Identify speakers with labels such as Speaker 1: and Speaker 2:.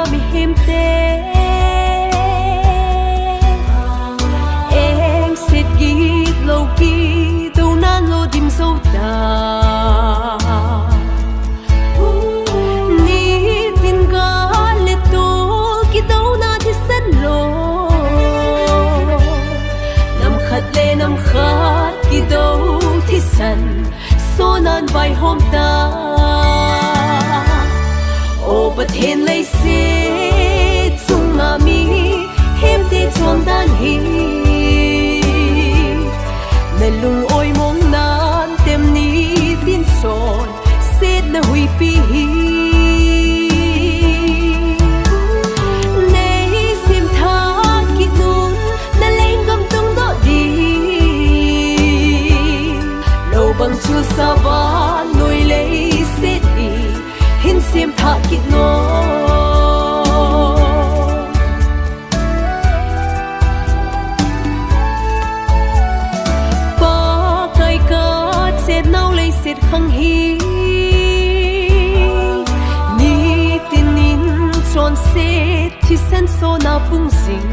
Speaker 1: na mi him te em sit git lo ki do nan lo dim so da ni tin ga le to ki do na thi san lo nam khat le nam khat ki do thi san so nan vai hom ta ô bất hiền lấy xe chung mà mi hem te chuang dan hi na lung oi mong nan tem ni tin son set na hui pi hi nei sim tha ki nun na leng gam tung do di lo bang chu sa va noi lei set di hin sim tha ki no pa kai ka set nau lei set khang hi ni tin in chon set thi sen so na pung sing